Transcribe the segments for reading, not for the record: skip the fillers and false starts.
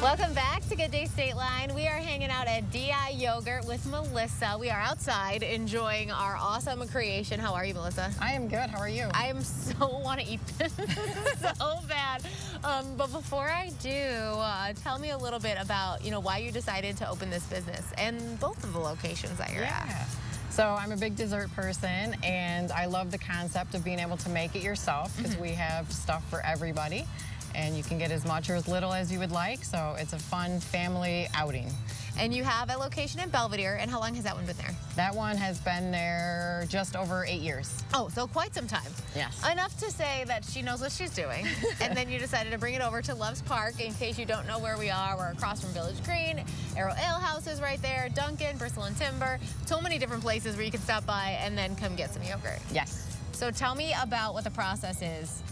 Welcome back to Good Day State Line. We are hanging out at D.I.Yogurt with Melissa. We are outside enjoying our awesome creation. How are you, Melissa? I am good. How are you? I am so want to eat this so bad. But before I do, tell me a little bit about, why you decided to open this business and both of the locations that you're at. So I'm a big dessert person, and I love the concept of being able to make it yourself because we have stuff for everybody. And you can get as much or as little as you would like, so it's a fun family outing. And you have a location in Belvedere, and how long has that one been there? That one has been there just over 8 years. Oh, so quite some time. Yes. Enough to say that she knows what she's doing. And then you decided to bring it over to Loves Park. In case you don't know where we are, we're across from Village Green. Arrow Ale House is right there, Duncan, Bristol and Timber. So many different places where you can stop by and then come get some yogurt. Yes. So tell me about what the process is.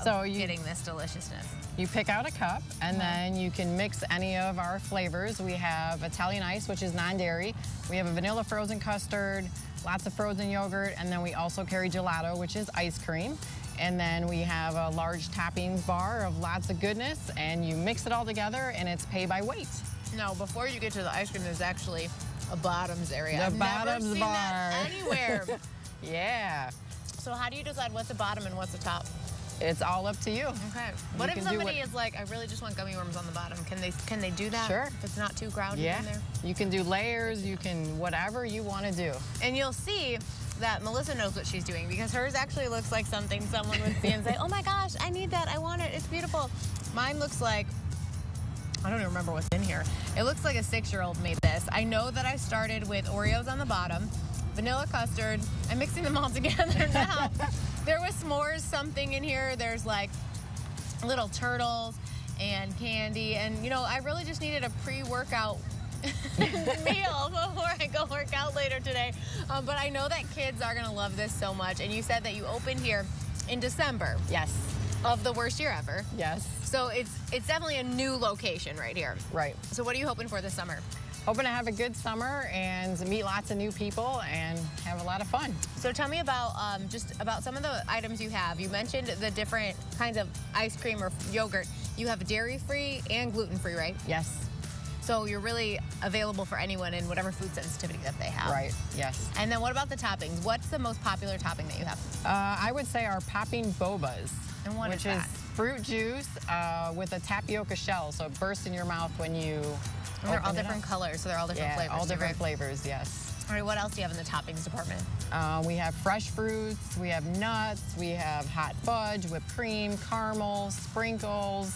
So you getting this deliciousness. You pick out a cup, and then you can mix any of our flavors. We have Italian ice, which is non-dairy. We have a vanilla frozen custard, lots of frozen yogurt, and then we also carry gelato, which is ice cream. And then we have a large toppings bar of lots of goodness, and you mix it all together, and it's pay by weight. Now, before you get to the ice cream, there's actually a bottoms area. The I've bottoms never seen bar. that anywhere. Yeah. So how do you decide what's the bottom and what's the top? It's all up to you. Okay. What if somebody is like, I really just want gummy worms on the bottom? Can they do that? Sure. If it's not too crowded in there? You can do layers, you can whatever you want to do. And you'll see that Melissa knows what she's doing because hers actually looks like something someone would see and say, oh my gosh, I need that, I want it, it's beautiful. Mine looks like, I don't even remember what's in here. It looks like a 6-year-old made this. I know that I started with Oreos on the bottom, vanilla custard. I'm mixing them all together now. There was s'mores something in here. There's like little turtles and candy. And, I really just needed a pre-workout meal before I go work out later today. But I know that kids are going to love this so much. And you said that you opened here in December. Yes. Of the worst year ever. Yes. So it's definitely a new location right here. Right. So what are you hoping for this summer? Hoping to have a good summer and meet lots of new people and have a lot of fun. So tell me about just about some of the items you have. You mentioned the different kinds of ice cream or yogurt. You have dairy-free and gluten-free, right? Yes. So you're really available for anyone in whatever food sensitivity that they have. Right, yes. And then what about the toppings? What's the most popular topping that you have? I would say our popping bobas. And what is that? Which is fruit juice with a tapioca shell, so it bursts in your mouth when you And they're all different colors, so they're all different flavors. Yeah, all different flavors, yes. All right, what else do you have in the toppings department? We have fresh fruits, we have nuts, we have hot fudge, whipped cream, caramel, sprinkles.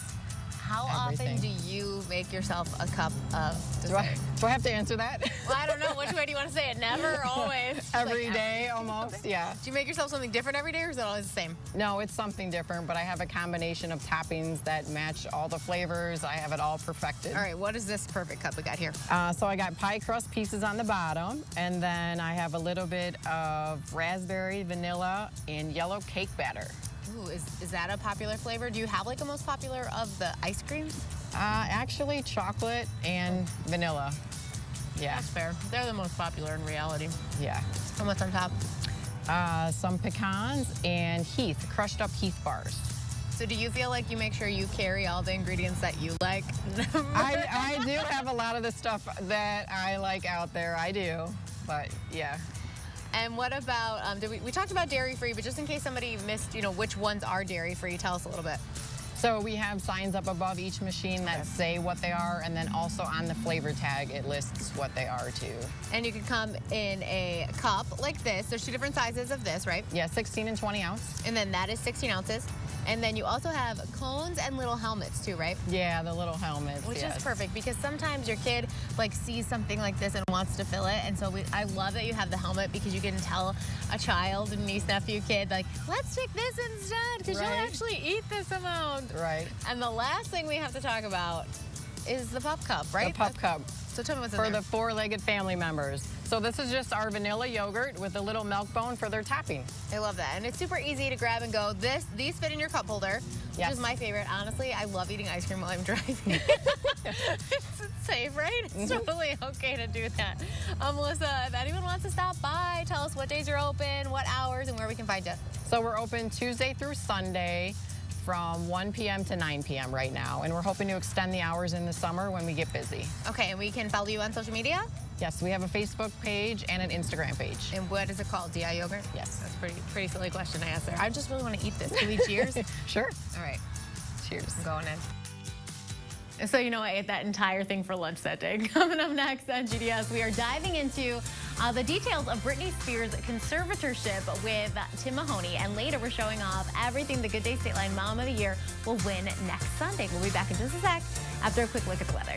How often do you make yourself a cup of dessert? Do I have to answer that? Well, I don't know. Which way do you want to say it? Never or always? Every day, almost, yeah. Do you make yourself something different every day, or is it always the same? No, it's something different, but I have a combination of toppings that match all the flavors. I have it all perfected. All right, what is this perfect cup we got here? So I got pie crust pieces on the bottom, and then I have a little bit of raspberry, vanilla, and yellow cake batter. Ooh, is that a popular flavor? Do you have like a most popular of the ice creams? Actually, chocolate and vanilla. Yeah. That's fair. They're the most popular in reality. Yeah. And what's on top? Some pecans and Heath, crushed up Heath bars. So do you feel like you make ssure you carry all the ingredients that you like? I do have a lot of the stuff that I like out there. I do, but yeah. And what about, we talked about dairy-free, but just in case somebody missed, which ones are dairy-free, tell us a little bit. So we have signs up above each machine that say what they are, and then also on the flavor tag, it lists what they are too. And you can come in a cup like this. There's 2 different sizes of this, right? Yeah, 16 and 20 ounce. And then that is 16 ounces. And then you also have cones and little helmets too, right? Yeah, the little helmets, Which yes. is perfect because sometimes your kid sees something like this and wants to fill it. And so I love that you have the helmet because you can tell a child, a niece, nephew, kid, let's pick this instead because you'll actually eat this amount. Right. And the last thing we have to talk about is the pup cup, right? The pup cup. So tell me what's in there. there. For the 4-legged family members. So this is just our vanilla yogurt with a little milk bone for their topping. I love that. And it's super easy to grab and go. These fit in your cup holder, which is my favorite. Honestly, I love eating ice cream while I'm driving. It's safe, right? It's totally okay to do that. Melissa, if anyone wants to stop by, tell us what days you're open, what hours, and where we can find you. So we're open Tuesday through Sunday from 1 p.m. to 9 p.m. right now, and we're hoping to extend the hours in the summer when we get busy. Okay, and we can follow you on social media? Yes, we have a Facebook page and an Instagram page. And what is it called? D.I. Yogurt? Yes. That's pretty silly question I asked there. I just really want to eat this. Can we cheers? Sure. All right. Cheers. I'm going in. So, I ate that entire thing for lunch that day. Coming up next on GDS, we are diving into the details of Britney Spears' conservatorship with Tim Mahoney. And later, we're showing off everything the Good Day Stateline Mom of the Year will win next Sunday. We'll be back in just a sec after a quick look at the weather.